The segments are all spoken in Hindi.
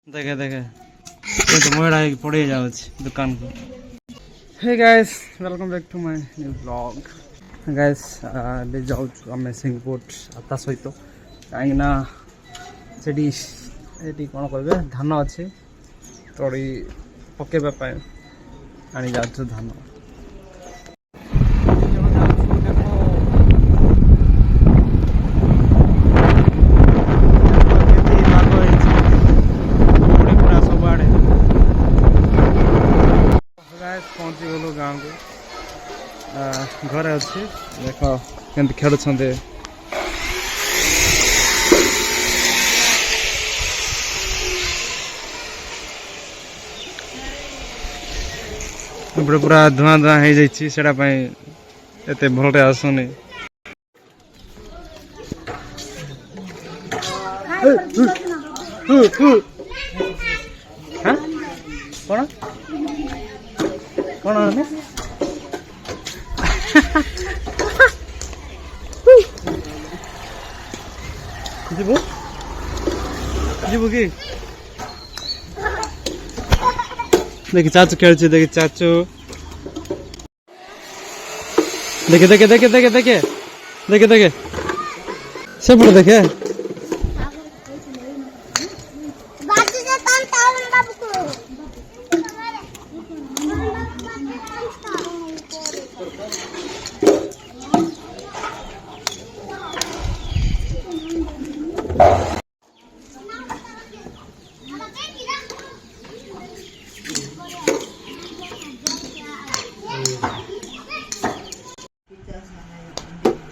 देखे देखे ये तो मोड़ा पड़े जाओ दुकान को। Hey guys welcome back to my new blog. Guys ले जाऊ आम सिंहपोर्ट आता सहित कहीं से कौन कहे धान अच्छे तड़ी पकेबा आनी जाऊ धान। पहुँची गलु गाँव को घर अच्छे देख के खेल पूरा धुआं धुआं हो जाते भल आसुनी। कौन कौन जीवु जीवु कि देखि चाचू खेल देखि चाचू देखे देखे देखे देखे देखे देखे देखे से पड़ो देखे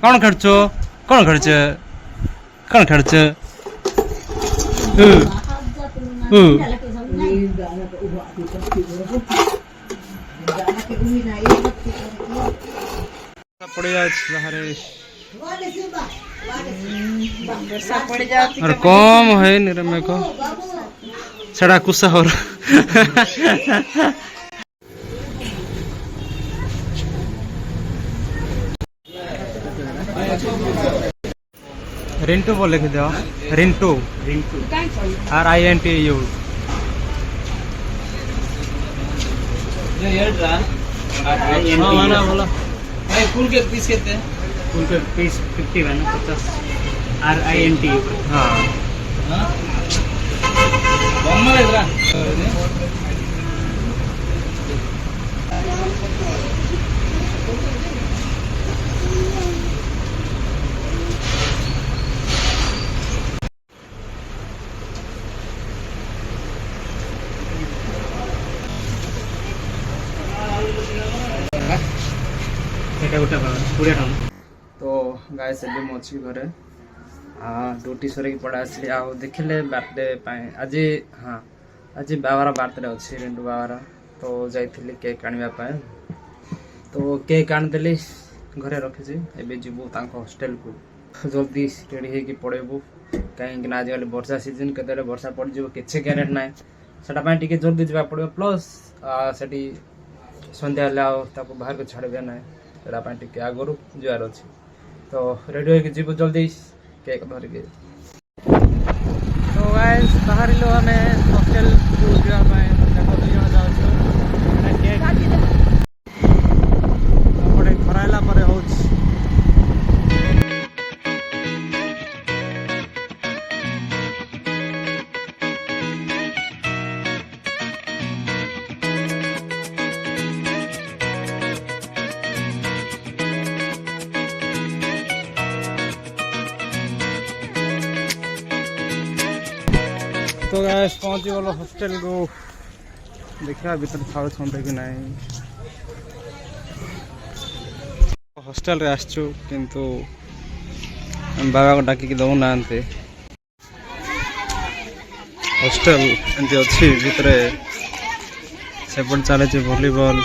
कौन खर्चो कौन खर्च कौन खर्च और कम है निरमे को सड़ा कुसा हो रिंटू बोल लिख दो रिंटू रिंटू RINTU फूल के पीस कितने फूल के पीस 50 है ना 50 RINTU हाँ तो गाय से अच्छी घरे ड्यूटी सर पड़ा आसली आ देखिले बर्थडे आज हाँ आज बाबार बर्थडे अच्छी रिंटू बाबार तो जाइली केक आने तो केक आनीदेली घरे रखी एवं जीवु हॉस्टेल को जल्दी रेडी हो पड़ेबू कहीं आजिकल वर्षा सीजन के वर्षा पड़ जाए किसी ग्यारेंटी ना से जल्दी जावा पड़ो प्लस से सन्ध्या बाहर को छाड़े ना से आगु जुआर अच्छे तो रेडी हो जीव जल्दी केक धरिके तो गाइस बाहर आम हॉस्टेल को जावाई खराइला हो तो गाइस पहुंची गलो हॉस्टेल को देखा भीतर छाड़ कि नहीं हॉस्टेल रे आसचु किंतु बाबा को डाकी दौना हॉस्टेल एमती अच्छी भितर सेपट चले वॉलीबॉल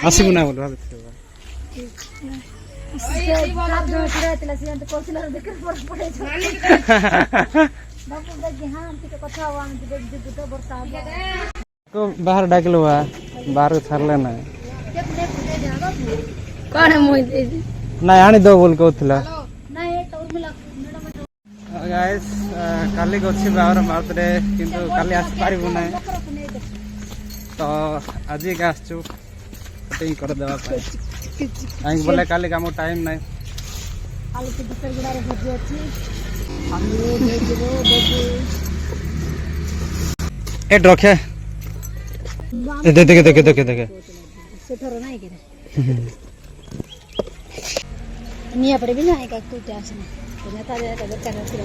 आसबू ना बोल को बाहर डाकलो बाहर छाड़ले ना कौन है मोहित ना आनी दो बोल कहला गाइस काली को अच्छी बाहर बर्थडे किंतु काली आस पारिबु ना तो आज का आसचु कटिंग कर देवा पाए आई बोले काली का टाइम ना आलू के दूसरे गुड़ारे भजी अछि आलू देखो देखो एट रखे देखे से थोड़ा नहीं करे निया पड़े भी ना एक तू जास ना नेता रे का दरकार अछि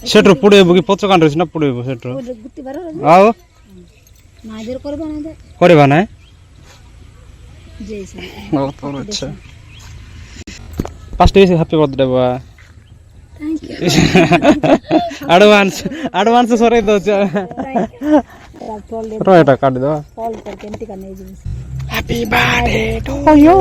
सेटर पुडे बुगी पचो कांड रहिस ना पुडे सेटर गुत्ती बारो आओ नाजर करबा ना दे करबा ना जैसे बहुत अच्छा फर्स्ट हैप्पी बर्थडे बा थैंक यू एडवांस सरे दो फॉल रो एटा काट दो फॉल कर केंटी का नहीं जिस हैप्पी बर्थडे टू यू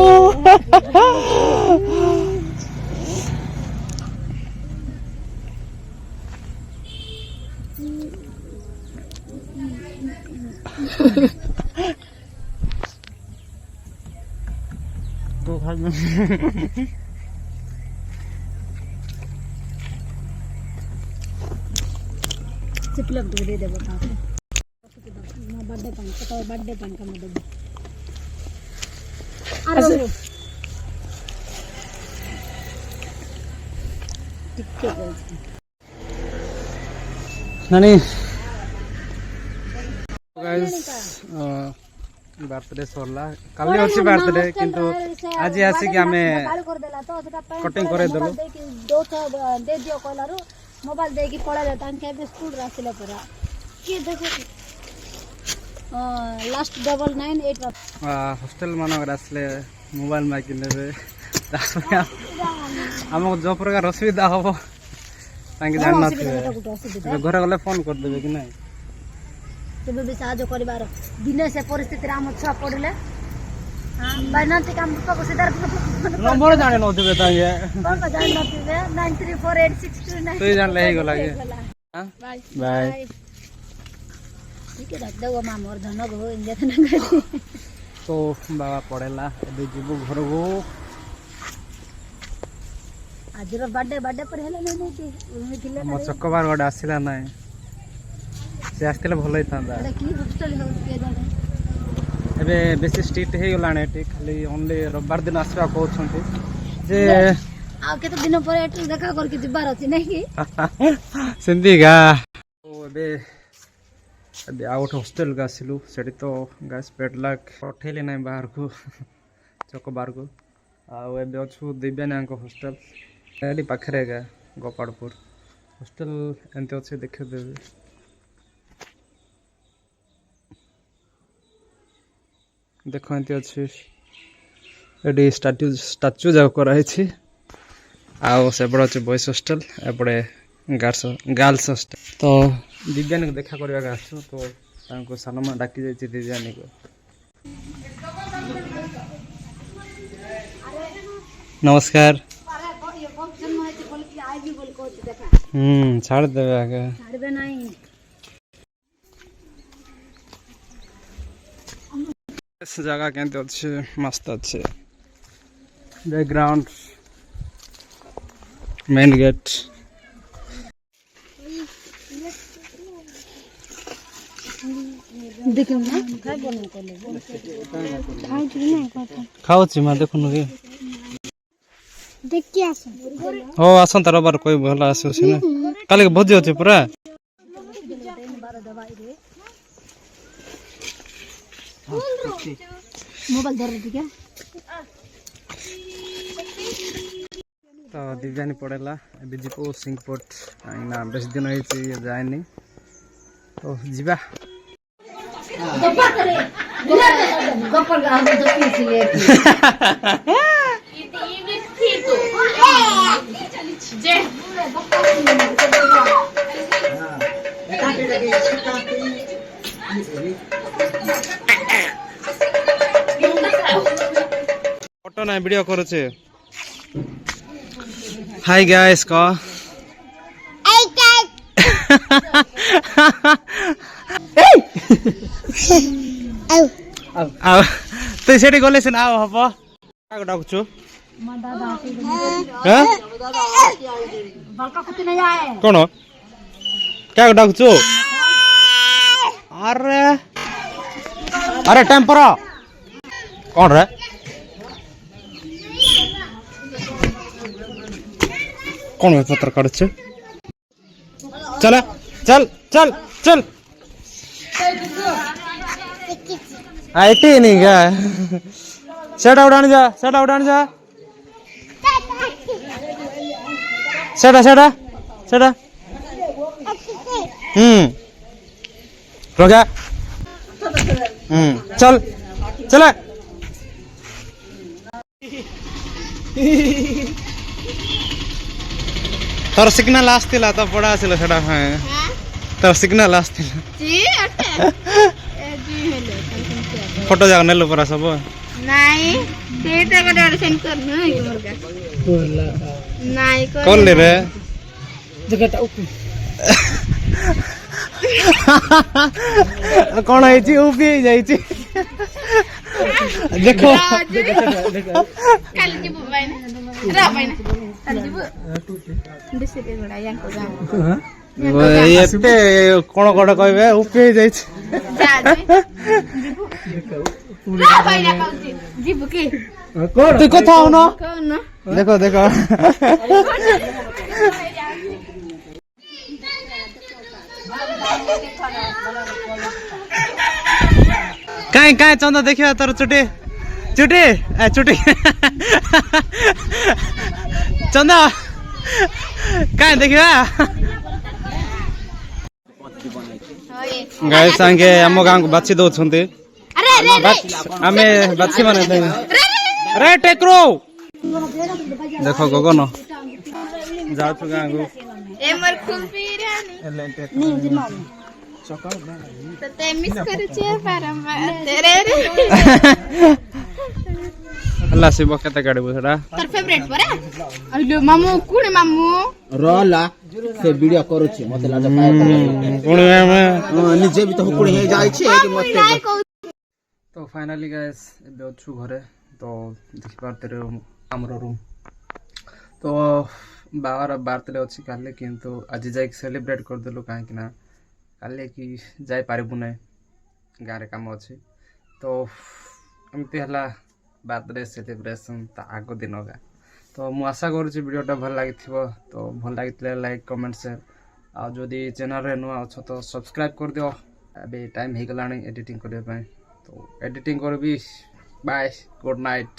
तो भाई चिपलक दे दे बता मैं बर्थडे पान का बर्थडे पान का मदद अरे टिक्के बोलते नानी गाइस बर्थडे सरला काली अछि बर्थडे किंतु आज आसी कि हमें कटिंग करे दलो दो दे दियो कहलारू मोबाइल दे की पळा ले तांके बे स्कूल रासिले परा के देखो लास्ट 998 हॉस्टल मानक रासले मोबाइल मा कि लेबे हमको जो प्रकार असुविधा हो तांके जानना थे घर गले फोन कर देबे कि नहीं तबे भी साहाय्य करिबार दिने से परिस्थिति राम अच्छा पड़ले हां बायनांती काम को सिधार नंबर जाने न होते तांगे कौन का जान नथिबे 934862 तो जान ले गला के हां बाय ठीक है रख दो मां मोर धन गो इंजेक्शन कर तो बाबा पड़ेला अबे जीबो घर गो आज रो बर्थडे पर हेला नहीं कि थिले हम चक्कबार गड आसिला ना से आस्तिले भलो ही थांदा एटा की हॉस्टल हो के जाने एबे बेसी स्ट्रिक्ट हे गलाने एटी खाली ओनली रविवार दिन आसबा कहउछंती जे आ केते दिन पर एट देखा कर के जिबार अछि नहीं कि सिंधीगा ओ अबे आउट हॉस्टल का सिलु सेठी तो गाइस पेडलक पठेले नै बाहर को चक्कबार को आ एबे अछु दिव्याना को हॉस्टल एली पाखरे गा गोपालपुर हॉस्टल एंते अछि देखे देबे देखो एंते अछि एडी स्टैच्यू जाव कराई छी आ से बड़ अछि बॉयज हॉस्टल एपड़े गर्ल्स हॉस्टल तो दिव्यानी को देखा करबा आसु तो तांको सनमा डाकी जाय छी दिव्यानी को नमस्कार छाड़ देबे आगे छाड़बे नहीं इस जगह केंते अच्छे मस्त अच्छे बैकग्राउंड मेन गेट देखियो ना काय बने कोले खाइ छी नहीं कहता खाओ छी मा देखु न के देख के आस हो आसन तर बार कोई भला आसो छी ना काले के भोजी होते पूरा मोबाइल धर ठीक है तो दिव्यानी पड़ेला बीजेपी सिंहपोर्ट ना बेस दिन होइछि जायनी तो जीवा गप्पर गा हम तो पीछ ले जे फोटो ना वीडियो करू छे हाय गाइस को आओ तो सेठी गले सिन आओ हबो काको डाकुछु हां बड़का कुत्ते नहीं आए कोन क्या डाकुछु अरे अरे टेम्पर कौन रे कौन है पत्र काट चल चल चल चल आईटी नहीं क्या सेटा उड़ाने जा सेटा रोका चल चल तोर सिग्नल आस्तिला तो पड़ा आसिला सेटा हां तोर सिग्नल आस्तिला फोटो जाग नेलो परा सब नहीं सेटा का ऑडिशन करना है मुर्गा नहीं कौन ले रे जगह ओके कौन है जी ऊपी जाई छी देखो कल जी बुबाई ना रा बाई ना कल जी बु डिसिटे गोडा यां को जा एते कोन कोन कहबे ऊपी जाई छी जा रा बाई ना कहती जीबु के तू कथा हो ना कौन ना देखो देखो काई काई चंदा देखियो तोर चुटी चुटी ए चुटी चंदा काई देखियो गाय संगे हम गांव को बाछी दो छंती अरे अरे आमे बाछी माने रे टेक्रो देखो गगन जाऊ छु गांव को ए मर खुपी रानी तो ते मिस करे छे बारंबार तेरे रे अल्लाह से बकता गाड़ी बुसड़ा तोर फेवरेट परा अइलो मामू कुणे मामू रोला से वीडियो करू छी मते लाज पाए कोण में निजे भी तो हुकुड़ हे जाय छी कि मते तो फाइनली गाइस एबे अछु घरे तो देखि पारते रे हमरो रूम तो बाबार बर्थडे अछि काले किंतु आज जाय सेलिब्रेट कर देलु काहे कि ना काले कि जाय पारिबु नै गारे काम अछि तो एमती हला बर्थडे सेलिब्रेशन ता आगो दिन होगा तो मु आशा करू छी वीडियोटा भल लागिथिबो तो भल लागितले लाइक कमेंट शेयर आ जदी चैनल रे नुआ अछ तो सब्सक्राइब कर दियो अबे टाइम हे गलानी एडिटिंग करे पय तो एडिटिंग करबी बाय गुड नाइट।